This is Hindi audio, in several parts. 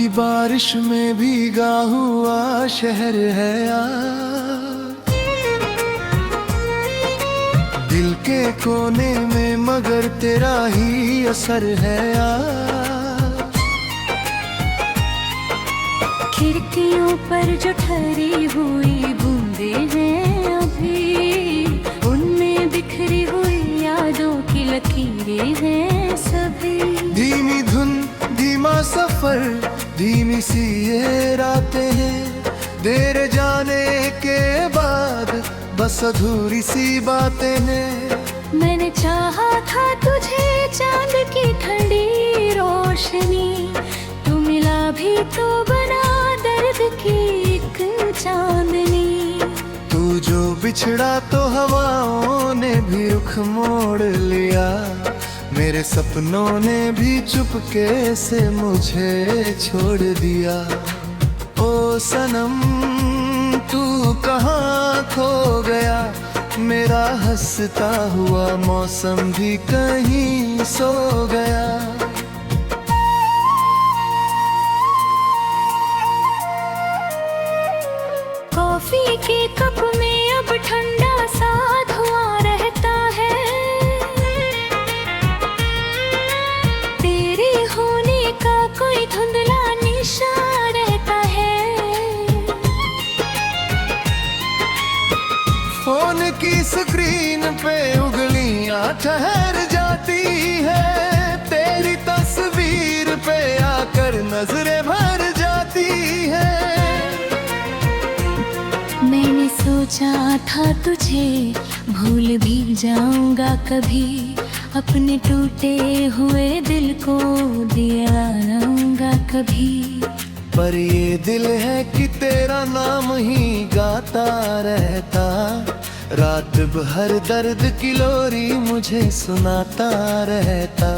की बारिश में भीगा हुआ शहर है यार, दिल के कोने में मगर तेरा ही असर है यार। खिड़कियों पर जो ठहरी हुई बूंदें हैं अभी, उनमें बिखरी हुई यादों की लकीरें हैं सभी। धीमी धुन धीमा सफर, धीमी सी ये रातें हैं, देर जाने के बाद बस अधूरी सी बातें हैं। मैंने चाहा था तुझे चांद की ठंडी रोशनी, तू मिला भी तो बना दर्द की एक चांदनी। तू जो बिछड़ा तो हवाओं ने भी रुख मोड़ लिया, मेरे सपनों ने भी चुपके से मुझे छोड़ दिया। ओ सनम तू कहाँ खो गया, मेरा हंसता हुआ मौसम भी कहीं सो गया। कॉफी के कप में अब ठंडा सा धुआं रहता है, तेरे होने का कोई धुंधला निशान रहता है। फोन की स्क्रीन पे उंगलियां ठहर जाती है, तेरी तस्वीर पे आकर नजरें भर जाती है। मैंने सोचा था तुझे भूल भी जाऊंगा कभी, अपने टूटे हुए दिल को दिया लाऊंगा कभी। पर ये दिल है कि तेरा नाम ही गाता रहता, रात भर दर्द की लोरी मुझे सुनाता रहता।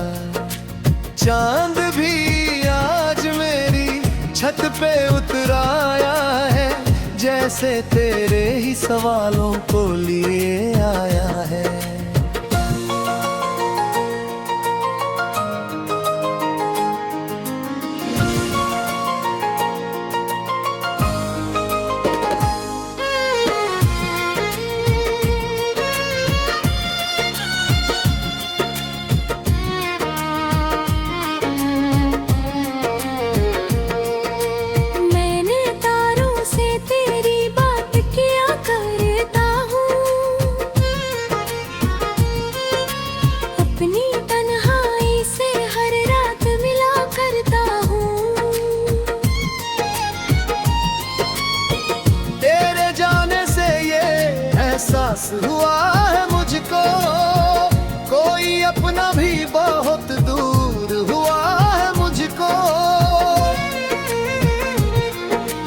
चांद भी आज मेरी छत पे उतर आया है, जैसे तेरे ही सवालों को लिए आया है। एहसास हुआ है मुझको, कोई अपना भी बहुत दूर हुआ है मुझको।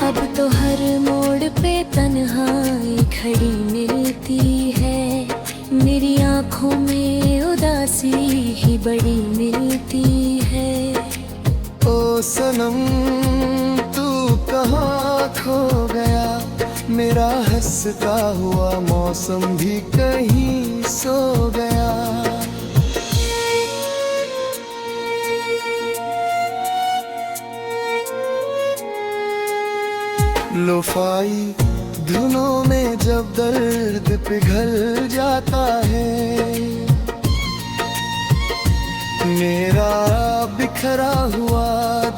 अब तो हर मोड़ पे तन्हाई खड़ी मिलती है, मेरी आंखों में उदासी ही बड़ी मिलती है। ओ सनम तू कहाँ खो गया, मेरा हंसता हुआ मौसम भी कहीं सो गया। लोफाई धुनों में जब दर्द पिघल जाता है, मेरा बिखरा हुआ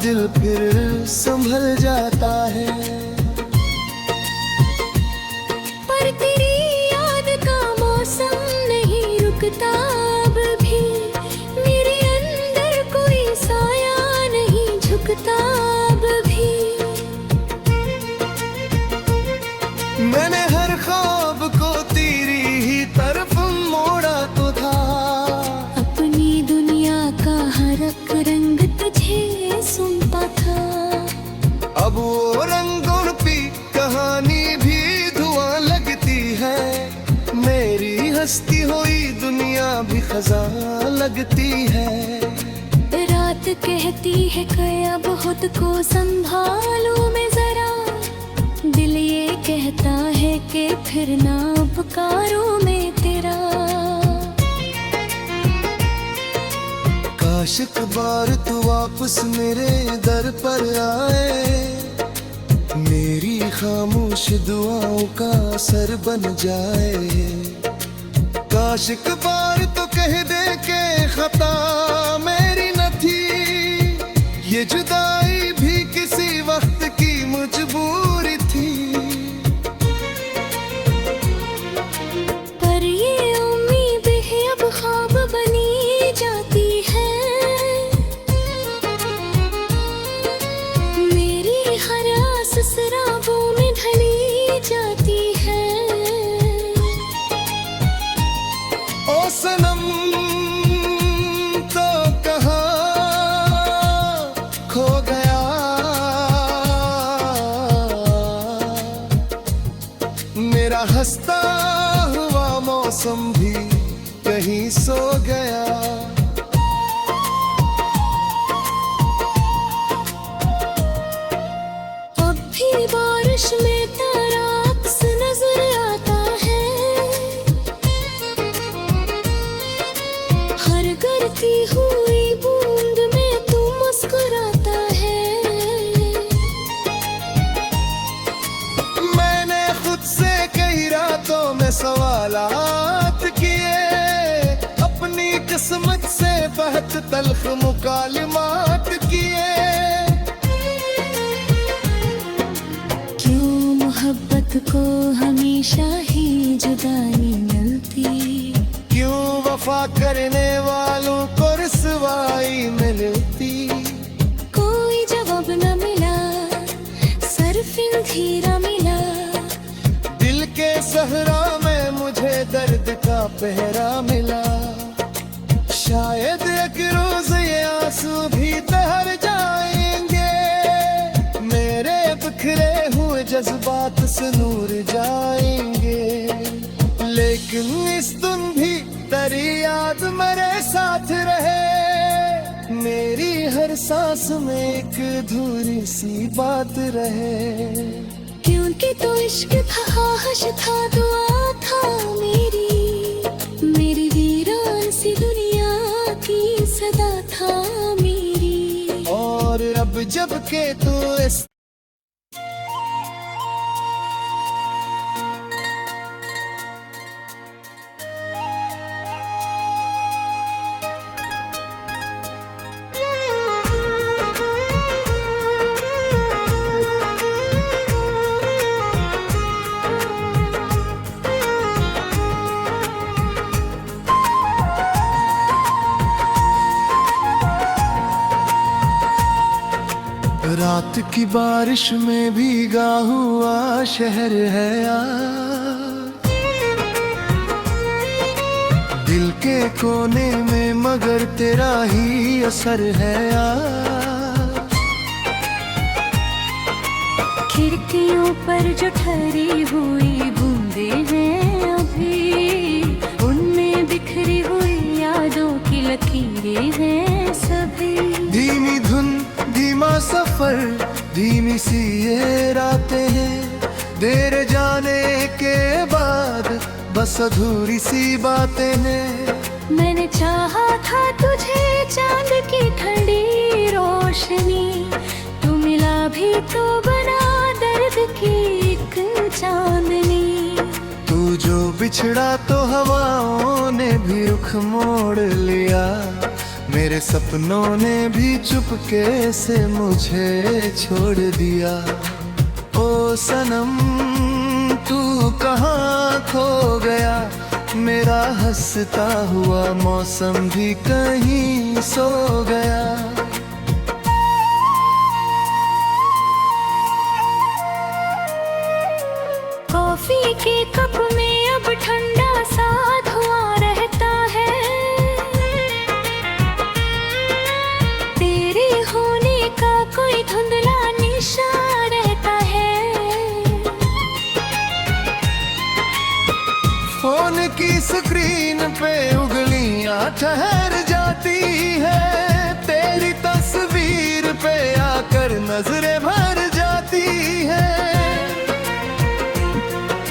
दिल फिर संभल जाता है। पर तेरी याद का मौसम नहीं रुकता अब भी, मेरे अंदर कोई साया नहीं झुकता अब भी। मैंने हर ख्वाब को तेरी ही तरफ मोड़ा तो था, अपनी दुनिया का हर एक रंग तुझे सुनता था। अब वो रंगों की कहानी भी धुआं लगती है, मेरी हंसती हुई दुनिया भी खज़ां लगती है। रात कहती है कि अब खुद को संभालूं मैं जरा, दिल ये कहता है कि फिर ना पुकारूं मैं तेरा। काश एक बार तू वापस मेरे दर पर आए, मेरी खामोश दुआओं का असर बन जाए। काश एक बार तो कह दे के खता मेरी न थी, ये जुदाई भी किसी वक्त की मजबूरी थी। पर ये उम्मीद है अब ख्वाब बनी जाती है, मेरी हर आस शराबों में ढली जाती है। ओ सनम तो कहाँ खो गया, मेरा हंसता हुआ मौसम भी कहीं सो गया। अब भी बारिश में तेरा अक्स नजर आता है, हर गिरती हुई बूंद में तू मुस्कुराता है। मैंने खुद से कई रातों में सवालात किए, अपनी किस्मत से बहुत तल्ख मुकालिमात किए। क्यों मोहब्बत को हमेशा ही जुदाई मिलती, क्यों वफा करने वालों को रुसवाई मिलती। कोई जवाब न मिला, सिर्फ अंधेरा मिला। दिल के सहरा में मुझे दर्द का पहरा मिला, शायद एक रोज ये आंसू भी ठहर जाएंगे, मेरे बिखरे हुए जज्बात से नूर जाएंगे। लेकिन इस दिन भी तेरी याद मेरे साथ रहे, मेरी हर सांस में एक अधूरी सी बात रहे। क्योंकि तो इश्क था, ख्वाहिश था, दुआ था मेरी वीरान सी दुनिया की सदा था मेरी। और अब जब के तू इस रात की बारिश में भीगा हुआ शहर है यार, दिल के कोने में मगर तेरा ही असर है यार। खिड़कियों पर जो ठहरी हुई बूंदें हैं अभी, उनमें बिखरी हुई यादों की लकीरें हैं सभी। धीमी धुन धीमा सफर, धीमी सी ये रातें हैं, देर जाने के बाद बस अधूरी सी बातें हैं। मैंने चाहा था तुझे चांद की ठंडी रोशनी, तू मिला भी तो बना दर्द की एक चांदनी। तू जो बिछड़ा तो हवाओं ने भी रुख मोड़ लिया, मेरे सपनों ने भी चुपके से मुझे छोड़ दिया। ओ सनम तू कहाँ खो गया, मेरा हंसता हुआ मौसम भी कहीं सो गया। कॉफी के कप में अब ठंडा सा धुआं रहता है, तेरे होने का कोई धुंधला निशान रहता है। फोन की स्क्रीन पे उंगलियां ठहर जाती है, तेरी तस्वीर पे आकर नजरें भर जाती है।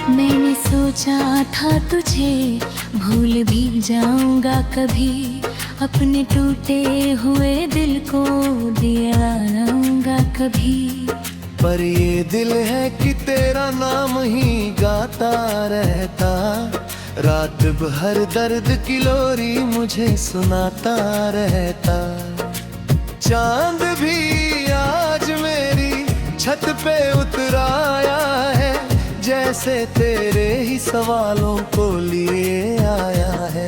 मैंने सोचा था तुझे भूल भी जाऊंगा कभी, अपने टूटे हुए दिल को दिया रंगा कभी। पर ये दिल है कि तेरा नाम ही गाता रहता, रात भर दर्द की लोरी मुझे सुनाता रहता। चांद भी आज मेरी छत पे उतर आया है, जैसे तेरे ही सवालों को लिए आया है।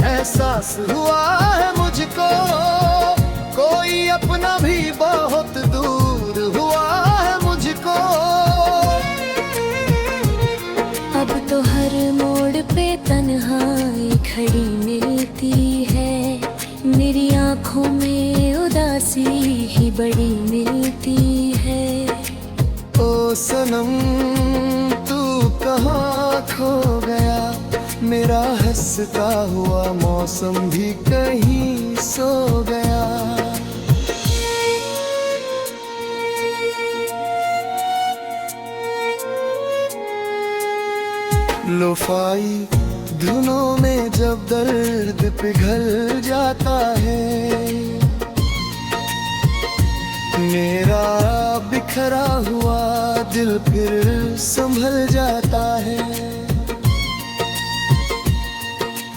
एहसास हुआ है मुझको, कोई अपना भी बहुत दूर हुआ है मुझको। अब तो हर मोड़ पे तन्हाई खड़ी मिलती है, मेरी आंखों में उदासी ही बड़ी मिलती है। ओ सनम तू कहाँ खो गया, मेरा हंसता हुआ मौसम भी कहीं सो गया। लोफाई धुनों में जब दर्द पिघल जाता है, मेरा बिखरा हुआ दिल फिर संभल जाता है।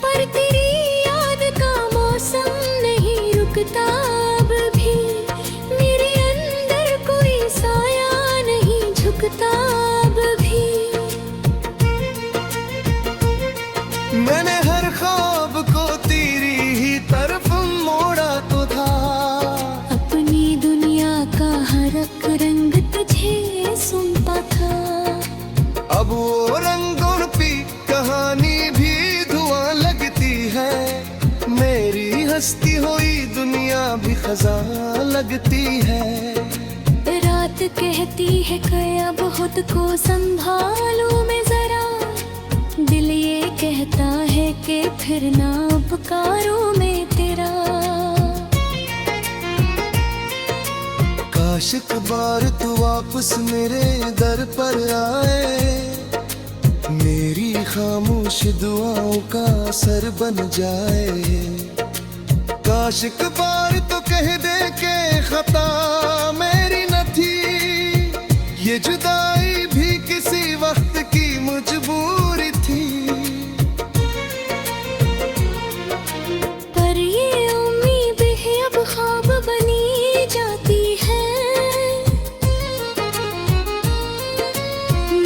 पर तेरी याद का मौसम नहीं रुकता अब भी, मेरे अंदर कोई साया नहीं झुकता अब भी। मैंने हर ख्वाब को तेरी ही तरफ मोड़ा तो था, अपनी दुनिया का हर एक रंग तुझे सुनता था। अब वो रंगों की कहानी भी धुआं लगती है, मेरी हंसती हुई दुनिया भी खज़ां लगती है। रात कहती है कि अब खुद को संभालूं मैं जरा, दिल ये कहता है कि फिर ना पुकारूं मैं तेरा। काश एक बार तू वापस मेरे दर पर आए, मेरी खामोश दुआओं का असर बन जाए। काश एक बार तो कह दे के खता मेरी न थी, ये जुदाई भी किसी वक्त की मजबूरी थी। पर ये उम्मीद है अब ख्वाब बनी जाती है,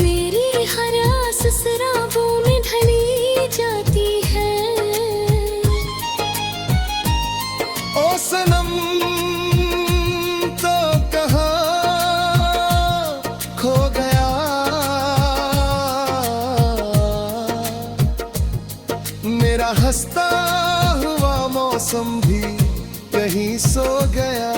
मेरी हर आस शराबों में ढली जाती है। ओ सनम तो कहाँ खो गया, मेरा हंसता हुआ मौसम भी कहीं सो गया।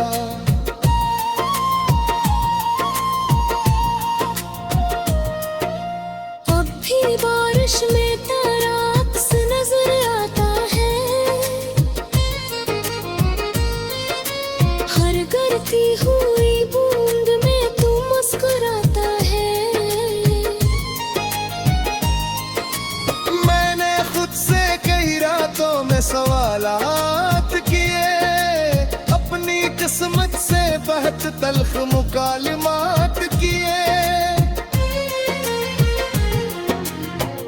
अब भी बारिश में तेरा अक्स नजर आता है, हर गिरती हुई बूंद में तू मुस्कुराता है। मैंने खुद से कई रातों में सवालात किए, अपनी किस्मत से बहुत तल्ख मुकालिमात किए।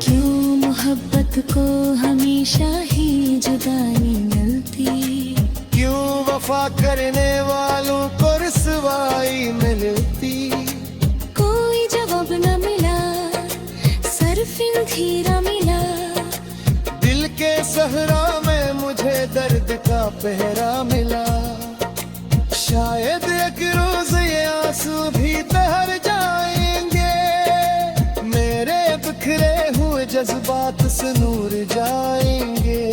क्यों मोहब्बत को हमेशा ही जुदाई मिलती, क्यों वफा करने वालों को रुसवाई मिलती। कोई जवाब न मिला, सरफिन धीरा मिला, दिल के सहरा में मुझे दर्द का पहरा मिला। जज्बात से नूर जाएंगे।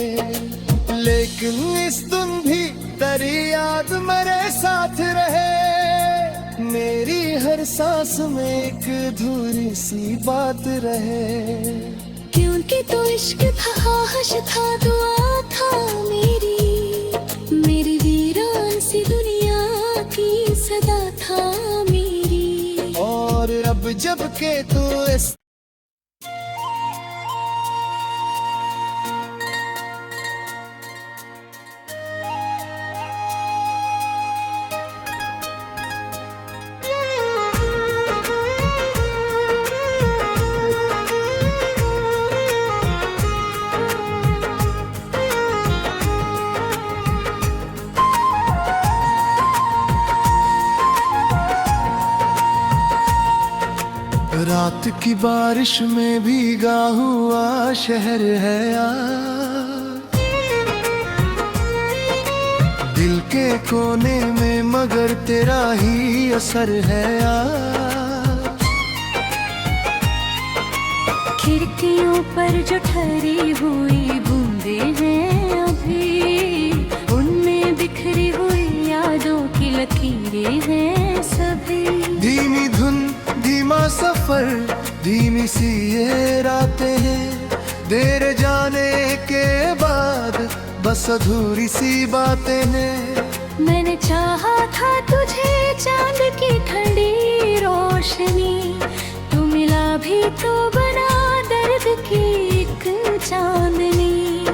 लेकिन इस दिन भी तेरी याद मेरे साथ रहे, मेरी हर सांस में एक अधूरी सी बात रहे। क्योंकि तो इश्क था, ख्वाहिश था, दुआ था मेरी वीरान सी दुनिया की सदा था मेरी। और अब जब के तू इस रात की बारिश में भीगा हुआ शहर है यार, दिल के कोने में मगर तेरा ही असर है यार। खिड़कियों पर जो ठहरी हुई बूंदें हैं अभी, उनमें बिखरी हुई यादों की लकीरें हैं सभी। धीमी धुन, धीमा सफर, धीमी सी ये रातें हैं, देर जाने के बाद बस अधूरी सी बातें हैं। मैंने चाहा था तुझे चांद की ठंडी रोशनी, तू मिला भी तो बना दर्द की एक चांदनी।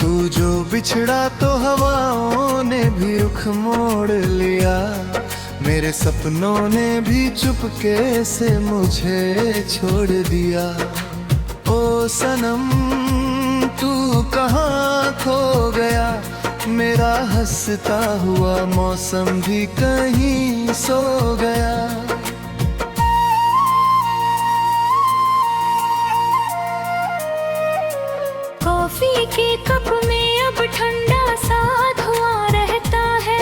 तू जो बिछड़ा तो हवाओं ने भी रुख मोड़ लिया, मेरे सपनों ने भी चुपके से मुझे छोड़ दिया। ओ सनम तू कहाँ खो गया, मेरा हंसता हुआ मौसम भी कहीं सो गया। कॉफी के कप में अब ठंडा सा धुआं रहता है,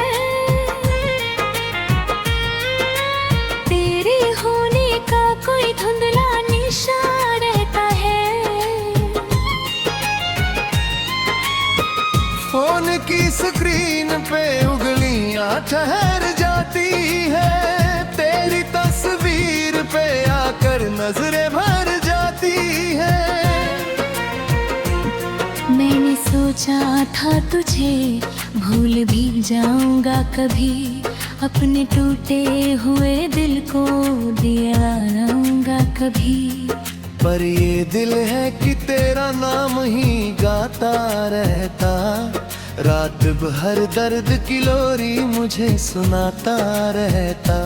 तेरे होने का कोई धुंधला निशान रहता है। फोन की स्क्रीन पे उंगलियां ठहर जाती है, तेरी तस्वीर पे आकर नजरें भर जाती है। मैंने सोचा था तुझे भूल भी जाऊंगा कभी, अपने टूटे हुए दिल को दिया लाऊंगा कभी। पर ये दिल है कि तेरा नाम ही गाता रहता, रात भर दर्द की लोरी मुझे सुनाता रहता।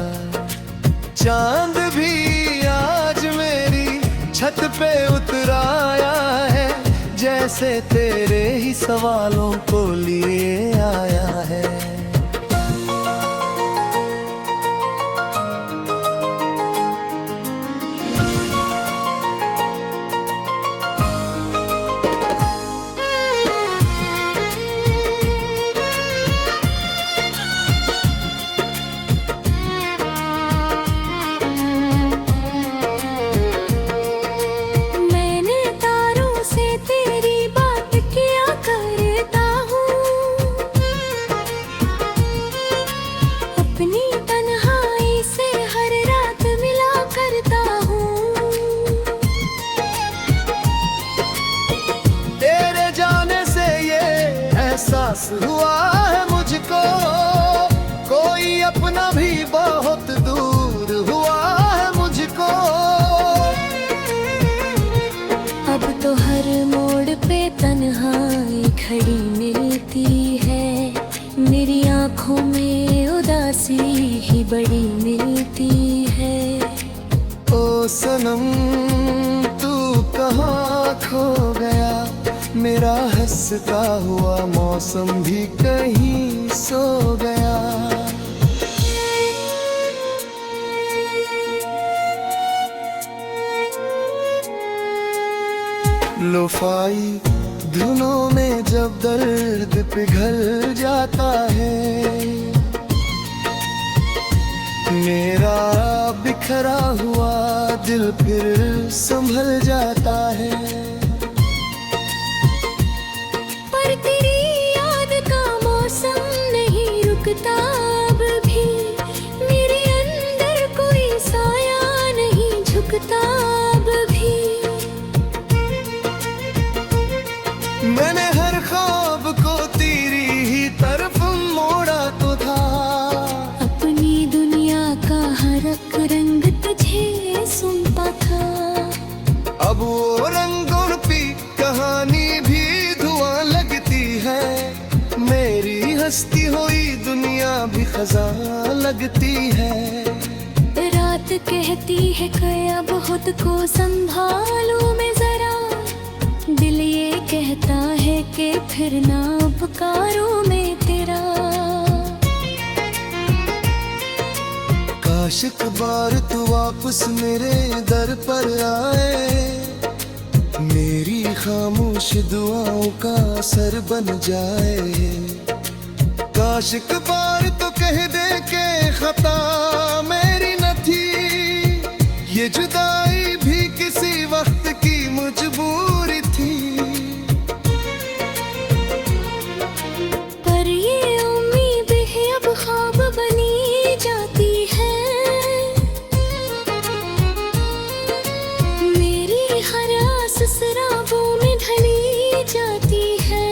चांद भी आज मेरी छत पे उतर आया है, जैसे तेरे ही सवालों को लिए आया है। एहसास हुआ है मुझको, कोई अपना भी बहुत दूर हुआ है मुझको। अब तो हर मोड़ पे तन्हाई खड़ी मिलती है, मेरी आंखों में उदासी ही बड़ी मिलती है। ओ सनम तू कहाँ खो गया, मेरा हंसता हुआ मौसम भी कहीं सो गया। लोफाई धुनों में जब दर्द पिघल जाता है, मेरा बिखरा हुआ दिल फिर संभल जाता है। लगती है। रात कहती है कि अब खुद को संभालूं मैं जरा, दिल ये कहता है कि फिर ना पुकारूं मैं तेरा। काश एक बार तू वापस मेरे दर पर आए, मेरी खामोश दुआओं का असर बन जाए। काश एक बार तो कह दे के खता मेरी न थी, ये जुदाई भी किसी वक्त की मजबूरी थी। पर ये उम्मीद है अब ख्वाब बनी जाती है, मेरी हर आस शराबों में ढली जाती है।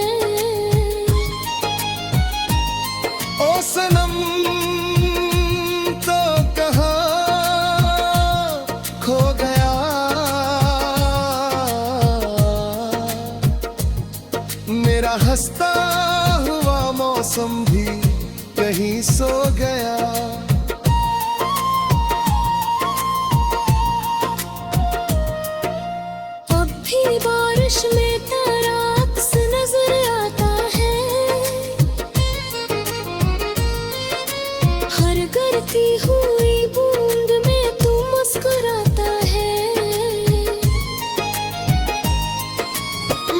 ओ सनम तो कहाँ खो गया, मेरा हंसता हुआ मौसम भी कहीं सो गया। अब भी बारिश में तेरा अक्स नजर आता है, हर गिरती हुई बूंद में तू मुस्कुराता है।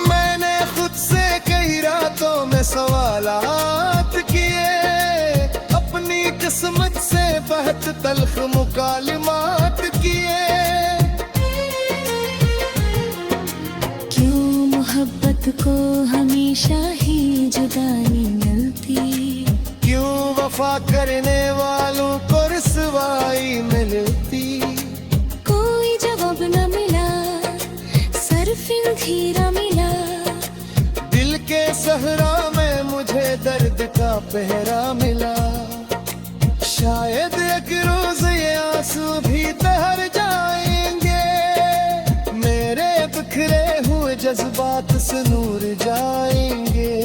मैंने खुद से कई रातों में सवालात किए, अपनी किस्मत से बहुत तल्ख मुकालिमात किए। क्यों मोहब्बत को हमेशा ही जुदाई मिलती, क्यों वफा करने वालों को रुसवाई मिलती। कोई जवाब न मिला, सरफिन धीरा मिला, दिल के सहरा में मुझे दर्द का पहरा मिला। शायद एक रोज ये आंसू भी ठहर जाएंगे, मेरे बिखरे हुए जज्बात से नूर जाएंगे।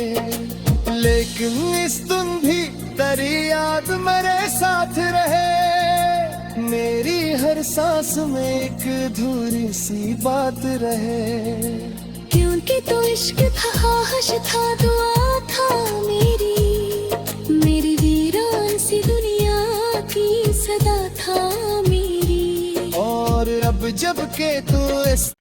लेकिन इस दिन भी तेरी याद मेरे साथ रहे, मेरी हर सांस में एक अधूरी सी बात रहे। क्योंकि तो इश्क था, ख्वाहिश था, दुआ था मेरी वीरान सी दुनिया की सदा था मेरी। और अब जब के तू इस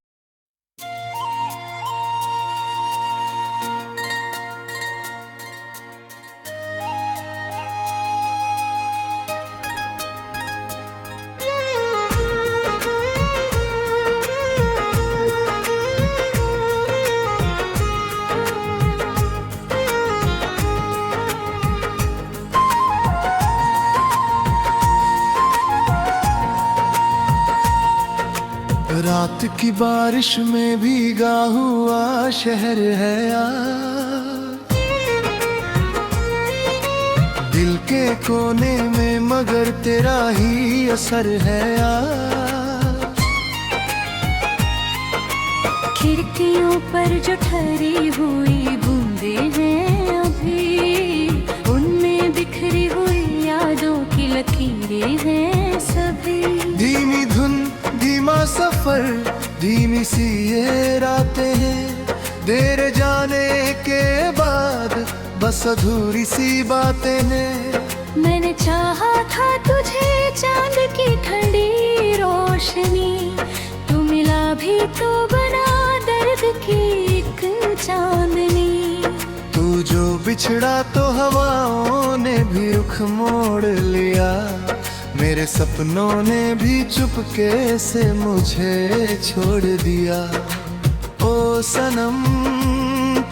रात की बारिश में भीगा हुआ शहर है यार, दिल के कोने में मगर तेरा ही असर है यार। खिड़कियों पर जो ठहरी हुई बूंदें हैं अभी, उनमें बिखरी हुई यादों की लकीरें हैं सभी। धीमी धुन धीमा सफर, धीमी सी ये रातें हैं, देर जाने के बाद बस अधूरी सी बातें हैं। मैंने चाहा था तुझे चांद की ठंडी रोशनी, तू मिला भी तो बना दर्द की एक चांदनी। तू जो बिछड़ा तो हवाओं ने भी रुख मोड़ लिया, मेरे सपनों ने भी चुपके से मुझे छोड़ दिया। ओ सनम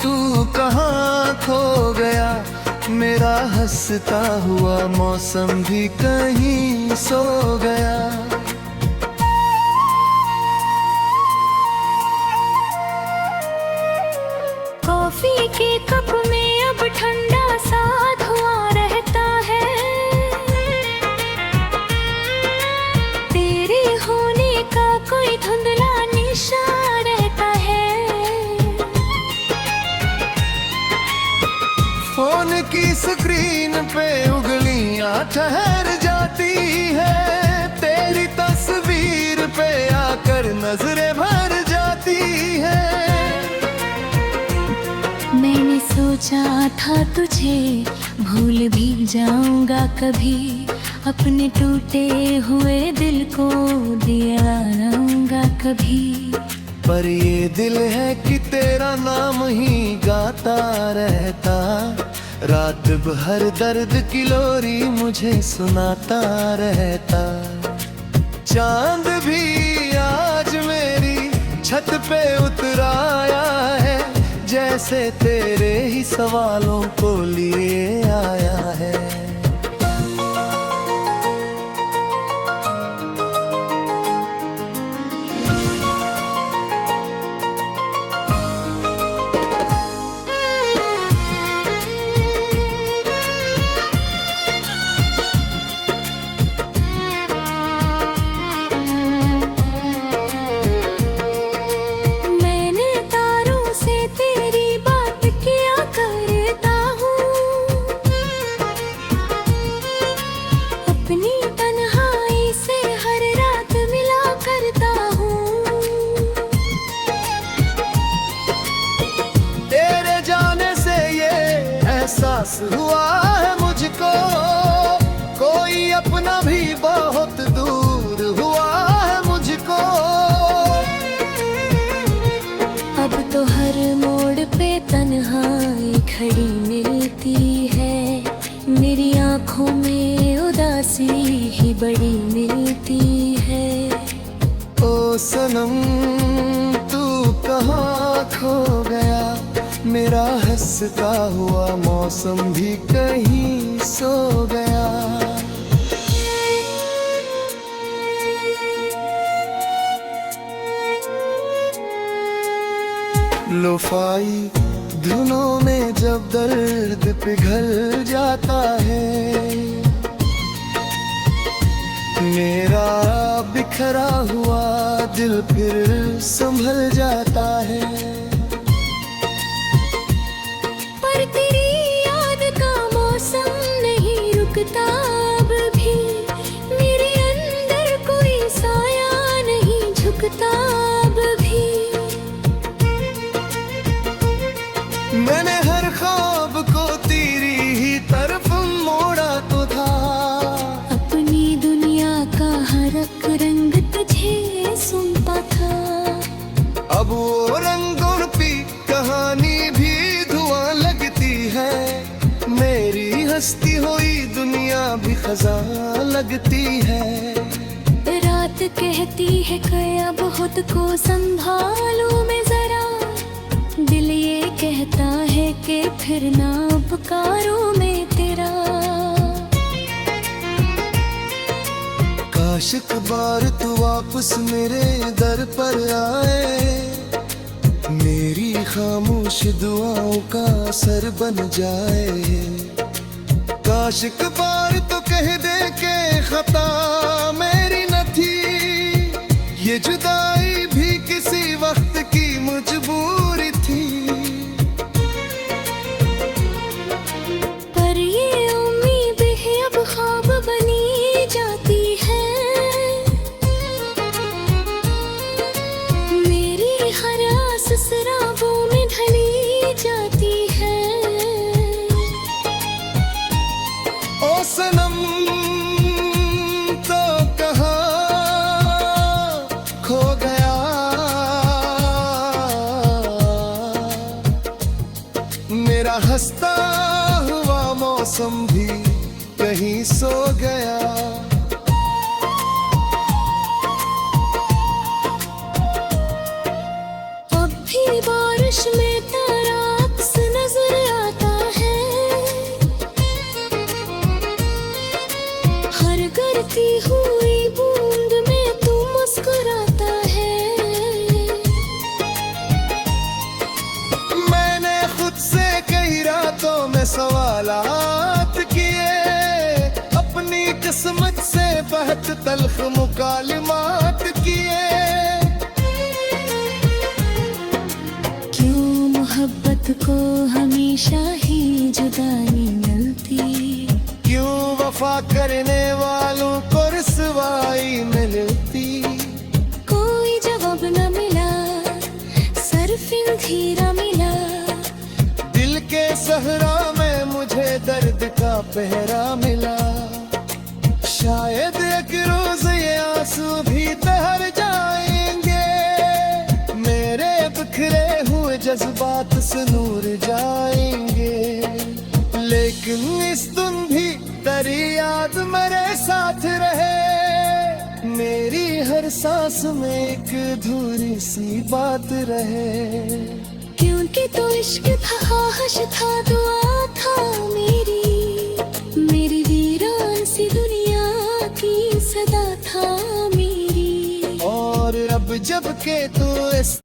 तू कहाँ खो गया, मेरा हंसता हुआ मौसम भी कहीं सो गया। कॉफी के कप में अब ठंडा सा धुआं रहता है, तेरे होने का कोई धुंधला निशान रहता है। फोन की स्क्रीन पे उंगलियां ठहर जा, नजरें भर जाती है। मैंने सोचा था तुझे भूल भी जाऊंगा कभी, अपने टूटे हुए दिल को दिया रहूंगा कभी। पर ये दिल है कि तेरा नाम ही गाता रहता, रात भर दर्द की लोरी मुझे सुनाता रहता। चांद भी आज मेरी छत पे उतर आया है, जैसे तेरे ही सवालों को लिए आया है। एहसास हुआ है मुझको, कोई अपना भी बहुत दूर हुआ है मुझको। अब तो हर मोड़ पे तन्हाई खड़ी मिलती है, मेरी आंखों में उदासी ही बड़ी मिलती है। ओ सनम तू कहाँ खो गया, मेरा हंसता हुआ मौसम भी कहीं सो गया। लोफाई धुनों में जब दर्द पिघल जाता है, मेरा बिखरा हुआ दिल फिर संभल जाता है। पर तेरी याद का मौसम नहीं रुकता अब भी, मेरे अंदर कोई साया नहीं झुकता अब भी। मैंने हर ख्वाब को तेरी ही तरफ मोड़ा तो था, अपनी दुनिया का हर एक रंग तुझे सुनता था। अब वो रंगों की कहानी भी धुआं लगती है, मेरी हंसती हुई दुनिया भी खज़ां लगती है। रात कहती है कि अब खुद को संभालूं मैं जरा, दिल ये कहता है कि फिर ना पुकारूं मैं तेरा। काश एक बार तू वापस मेरे दर पर आए, मेरी खामोश दुआओं का असर बन जाए। काश एक बार तो कह दे के खता मेरी न थी, ये जुदाई भी किसी वक्त की मजबूरी थी। पर ये उम्मीद है अब ख्वाब बनी जाती है, मेरी हर आस शराबों में ढली जाती है। ओ सनम तो कहाँ खो गया, मेरा हंसता हुआ मौसम भी कहीं सो गया। अब भी बारिश में तेरा अक्स नजर आता है, हर गिरती हुई बूंद में तू मुस्कुराता है। मैंने खुद से कई रातों में सवालात किए, अपनी किस्मत से बहुत तल्ख मुकालिमात किए। क्यों मोहब्बत को हमेशा ही जुदाई मिलती, क्यों वफा करने वालों को रुसवाई मिलती। कोई जवाब पहरा मिला। शायद एक रोज ये आंसू भी ठहर जाएंगे, मेरे बिखरे हुए जज्बात से नूर जाएंगे। लेकिन इस दिन भी तेरी याद मेरे साथ रहे, मेरी हर सांस में एक अधूरी सी बात रहे। क्योंकि तो इश्क था, ख्वाहिश था, दुआ था मेरी वीरान सी दुनिया की सदा था मेरी। और अब जब के तू इस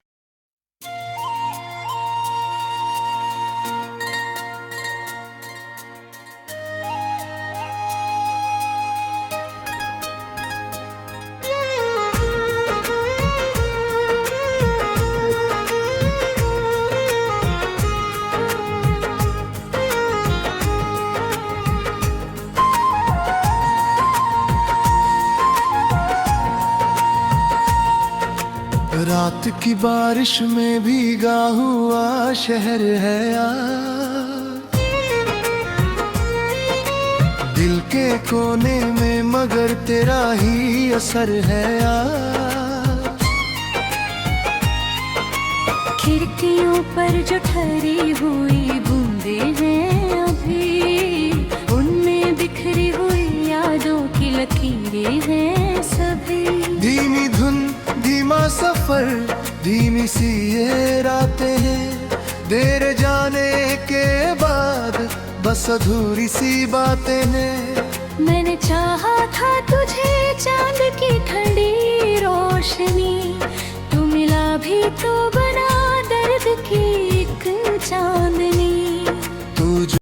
रात की बारिश में भीगा हुआ शहर है यार, दिल के कोने में मगर तेरा ही असर है यार। खिड़कियों पर जो ठहरी हुई बूंदें हैं अभी, उनमें बिखरी हुई यादों की लकीरें हैं सभी। धीमी धुन, धीमा सफर, धीमी सी ये रातें हैं, देर जाने के बाद बस अधूरी सी बातें हैं। मैंने चाहा था तुझे चांद की ठंडी रोशनी, तू मिला भी तो